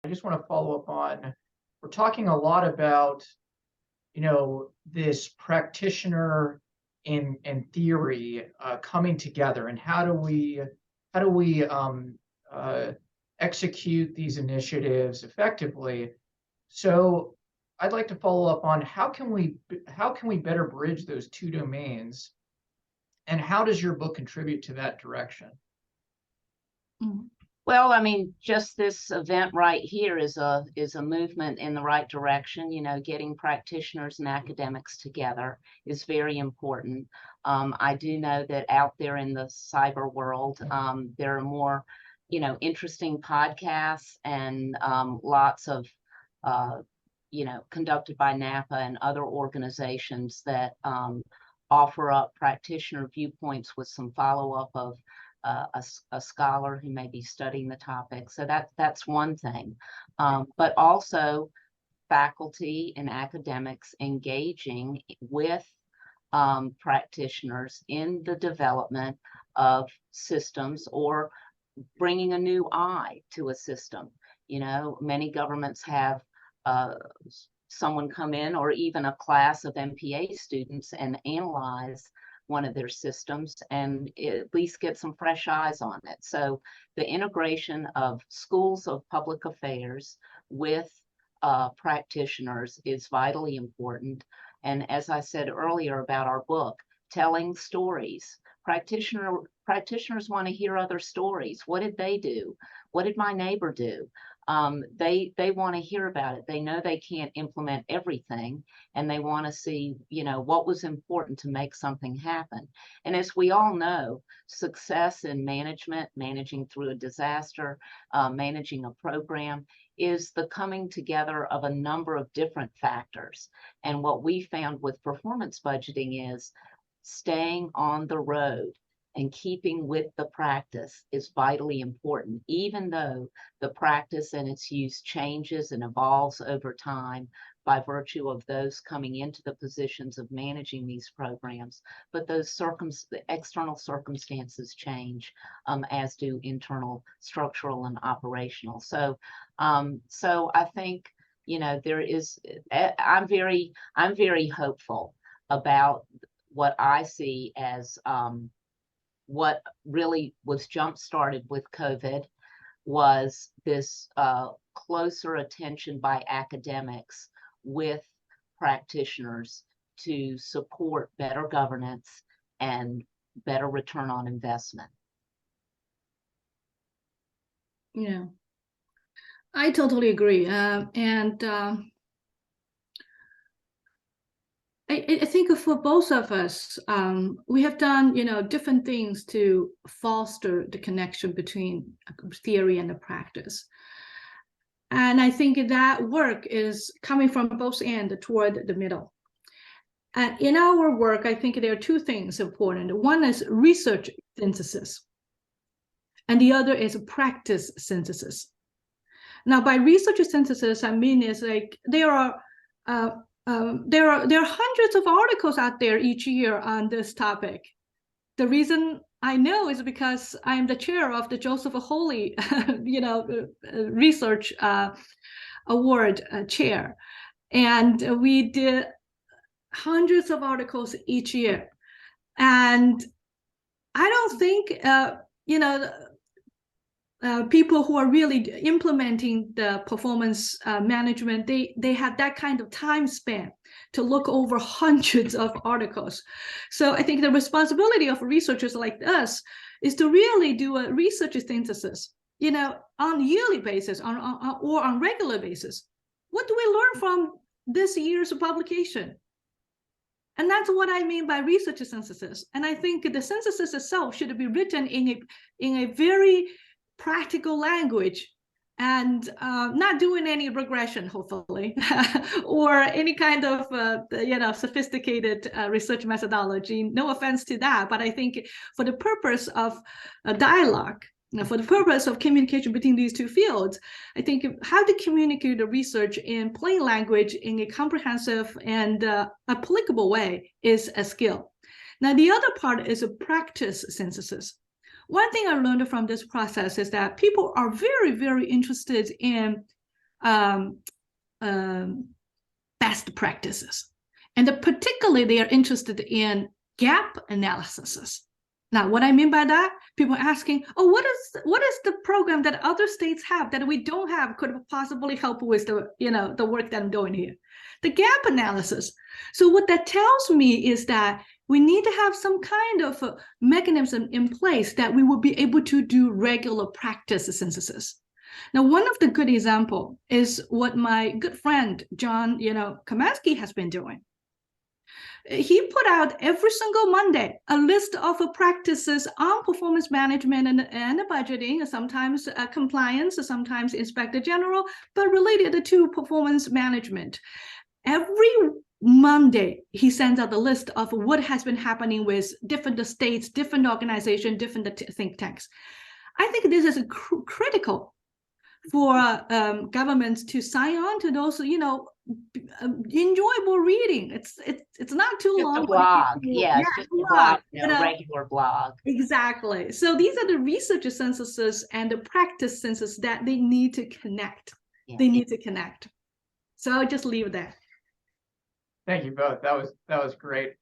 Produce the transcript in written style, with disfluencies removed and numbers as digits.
just want to follow up on, we're talking a lot about, this practitioner and theory coming together, and how do we execute these initiatives effectively. So I'd like to follow up on how can we better bridge those two domains, and how does your book contribute to that direction? Well, I mean, just this event right here is a movement in the right direction. Getting practitioners and academics together is very important. I do know that out there in the cyber world, there are more, interesting podcasts and lots of, conducted by NAPA and other organizations that offer up practitioner viewpoints with some follow-up of a scholar who may be studying the topic. So that's one thing. But also faculty and academics engaging with practitioners in the development of systems, or bringing a new eye to a system. Many governments have someone come in, or even a class of MPA students, and analyze one of their systems and at least get some fresh eyes on it. So the integration of schools of public affairs with practitioners is vitally important. And as I said earlier about our book, telling stories. Practitioners want to hear other stories. What did they do? What did my neighbor do? They want to hear about it. They know they can't implement everything, and they want to see, what was important to make something happen. And as we all know, success in management, managing through a disaster, managing a program, is the coming together of a number of different factors. And what we found with performance budgeting is staying on the road and keeping with the practice is vitally important, even though the practice and its use changes and evolves over time by virtue of those coming into the positions of managing these programs. But those the external circumstances change, as do internal structural and operational. So I think, there is, I'm very hopeful about what I see as what really was jump-started with COVID was this closer attention by academics with practitioners to support better governance and better return on investment. Yeah, I totally agree. I think for both of us, we have done, different things to foster the connection between theory and the practice. And I think that work is coming from both ends toward the middle. And in our work, I think there are two things important. One is research synthesis, and the other is practice synthesis. Now, by research synthesis, I mean is like there are hundreds of articles out there each year on this topic. The reason I know is because I am the chair of the Joseph Holy, research award chair, and we did hundreds of articles each year. And I don't think people who are really implementing the performance management, they have that kind of time span to look over hundreds of articles. So I think the responsibility of researchers like us is to really do a research synthesis, on a yearly basis or on regular basis. What do we learn from this year's publication? And that's what I mean by research synthesis. And I think the synthesis itself should be written in a very practical language, and not doing any regression, hopefully, or any kind of sophisticated research methodology. No offense to that, but I think for the purpose of a dialogue, for the purpose of communication between these two fields, I think how to communicate the research in plain language in a comprehensive and applicable way is a skill. Now, the other part is a practice synthesis. One thing I learned from this process is that people are very, very interested in best practices. And particularly they are interested in gap analysis. Now, what I mean by that, people are asking, oh, what is the program that other states have that we don't have could possibly help with the work that I'm doing here? The gap analysis. So what that tells me is that we need to have some kind of a mechanism in place that we will be able to do regular practice synthesis. Now, one of the good example is what my good friend, John, Kamansky has been doing. He put out every single Monday a list of practices on performance management and budgeting, sometimes compliance, sometimes inspector general, but related to performance management. Every Monday, he sends out the list of what has been happening with different states, different organizations, different think tanks. I think this is critical for governments to sign on to those, enjoyable reading. It's not too just long. A blog, yeah, it's just a blog, regular blog. Exactly. So these are the research censuses and the practice census that they need to connect. Yeah. They need to connect. So I'll just leave that. Thank you both. That was great.